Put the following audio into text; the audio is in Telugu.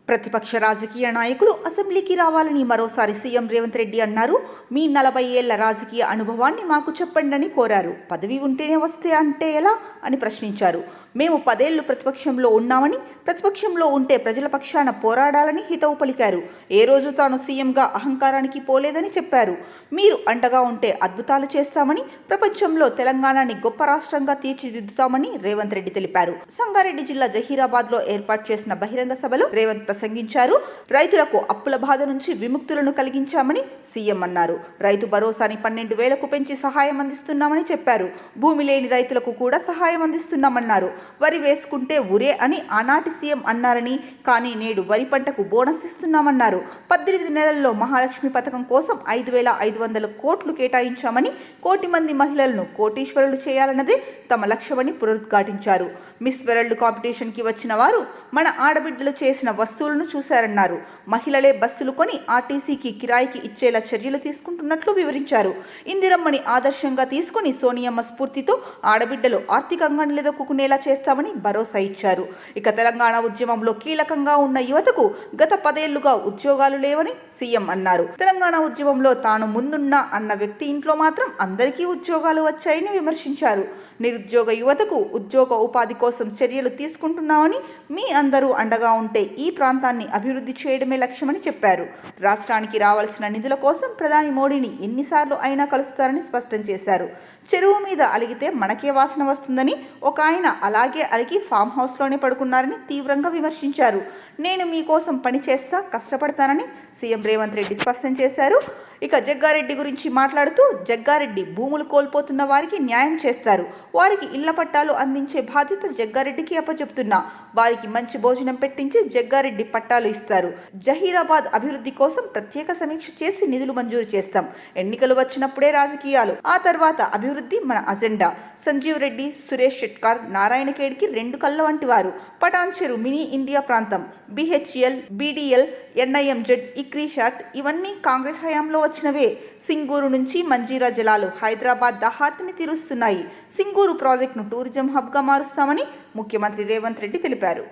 ప్రతిపక్ష రాజకీయ నాయకులు అసెంబ్లీకి రావాలని మరోసారి సీఎం రేవంత్ రెడ్డి అన్నారు. మీ 40 ఏళ్ల రాజకీయ అనుభవాన్ని మాకు చెప్పండని కోరారు. పదవి ఉంటేనే వస్తే అంటే ఎలా అని ప్రశ్నించారు. మేము 10 ఏళ్లు ప్రతిపక్షంలో ఉన్నామని, ప్రతిపక్షంలో ఉంటే ప్రజల పక్షాన పోరాడాలని హితవు పలికారు. ఏ రోజు తాను సీఎంగా అహంకారానికి పోలేదని చెప్పారు. మీరు అండగా ఉంటే అద్భుతాలు చేస్తామని, ప్రపంచంలో తెలంగాణని గొప్ప రాష్ట్రంగా తీర్చిదిద్దుతామని రేవంత్ రెడ్డి తెలిపారు. సంగారెడ్డి జిల్లా జహీరాబాద్లో ఏర్పాటు చేసిన బహిరంగ సభలో రేవంత్ ప్రసంగించారు. రైతులకు అప్పుల బాధ నుంచి విముక్తులను కలిగించామని సీఎం అన్నారు. రైతు భరోసాని 12,000కు పెంచి సహాయం అందిస్తున్నామని చెప్పారు. భూమి లేని రైతులకు కూడా సహాయం అందిస్తున్నామన్నారు. వరి వేసుకుంటే ఉరే అని ఆనాటి సీఎం అన్నారని, కానీ నేడు వరి పంటకు బోనస్ ఇస్తున్నామన్నారు. 18 నెలల్లో మహాలక్ష్మి పథకం కోసం 5,500 కోట్లు కేటాయించామని, 1 కోటి మంది మహిళలను కోటీశ్వరులు చేయాలన్నదే తమ లక్ష్యమని పునరుద్ఘాటించారు. మిస్ వరల్డ్ కాంపిటీషన్కి వచ్చిన వారు మన ఆడబిడ్డలు చేసిన వస్తువులను చూశారన్నారు. మహిళలే బస్సులు కొని ఆర్టీసీకి కిరాయికి ఇచ్చేలా చర్యలు తీసుకుంటున్నట్లు వివరించారు. ఇందిరమ్మని ఆదర్శంగా తీసుకుని సోనియమ్మ స్ఫూర్తితో ఆడబిడ్డలు ఆర్థికంగా నిలదొక్కునేలా చేస్తామని భరోసా ఇచ్చారు. ఇక తెలంగాణ ఉద్యమంలో కీలకంగా ఉన్న యువతకు గత 10 ఏళ్లుగా ఉద్యోగాలు లేవని సీఎం అన్నారు. తెలంగాణ ఉద్యమంలో తాను ముందున్నా అన్న వ్యక్తి ఇంట్లో మాత్రం అందరికీ ఉద్యోగాలు వచ్చాయని విమర్శించారు. నిరుద్యోగ యువతకు ఉద్యోగ ఉపాధి కోసం చర్యలు తీసుకుంటున్నామని, మీ అందరూ అండగా ఉంటే ఈ ప్రాంతాన్ని అభివృద్ధి చేయడమే లక్ష్యమని చెప్పారు. రాష్ట్రానికి రావాల్సిన నిధుల కోసం ప్రధాని మోడీని ఎన్నిసార్లు అయినా కలుస్తారని స్పష్టం చేశారు. చెరువు మీద అలిగితే మనకే వాసన వస్తుందని ఒక ఆయన అలాగే అలిగి ఫామ్ హౌస్లోనే పడుకున్నారని తీవ్రంగా విమర్శించారు. నేను మీకోసం పని చేస్తా, కష్టపడతానని సీఎం రేవంత్ రెడ్డి స్పష్టం చేశారు. ఇక జగ్గారెడ్డి గురించి మాట్లాడుతూ, జగ్గారెడ్డి భూములు కోల్పోతున్న వారికి న్యాయం చేస్తారు. వారికి ఇళ్ల పట్టాలు అందించే బాధ్యత జగ్గారెడ్డికి అప్పచెప్తున్నా. వారికి మంచి భోజనం పెట్టించి జగ్గారెడ్డి పట్టాలు ఇస్తారు. జహీరాబాద్ అభివృద్ధి కోసం ప్రత్యేక సమీక్ష చేసి నిధులు మంజూరు చేస్తాం. ఎన్నికలు వచ్చినప్పుడే రాజకీయాలు, ఆ తర్వాత అభివృద్ధి మన అజెండా. సంజీవ్ రెడ్డి, సురేష్ షెట్కార్, నారాయణ ఖేడ్కి 2 కళ్ళ వంటి వారు. పటాన్ చెరు మినీ ఇండియా ప్రాంతం, బిహెచ్ఎల్, బీడీఎల్, ఎన్ఐఎంజెడ్, ఇక్రీషాట్ ఇవన్నీ కాంగ్రెస్ హయాంలో వచ్చినవే. సింగూరు నుంచి మంజీరా జలాలు హైదరాబాద్ దాహార్తిని తీరుస్తున్నాయి. సింగూరు ప్రాజెక్టును టూరిజం హబ్గా మారుస్తామని ముఖ్యమంత్రి రేవంత్ రెడ్డి తెలిపారు.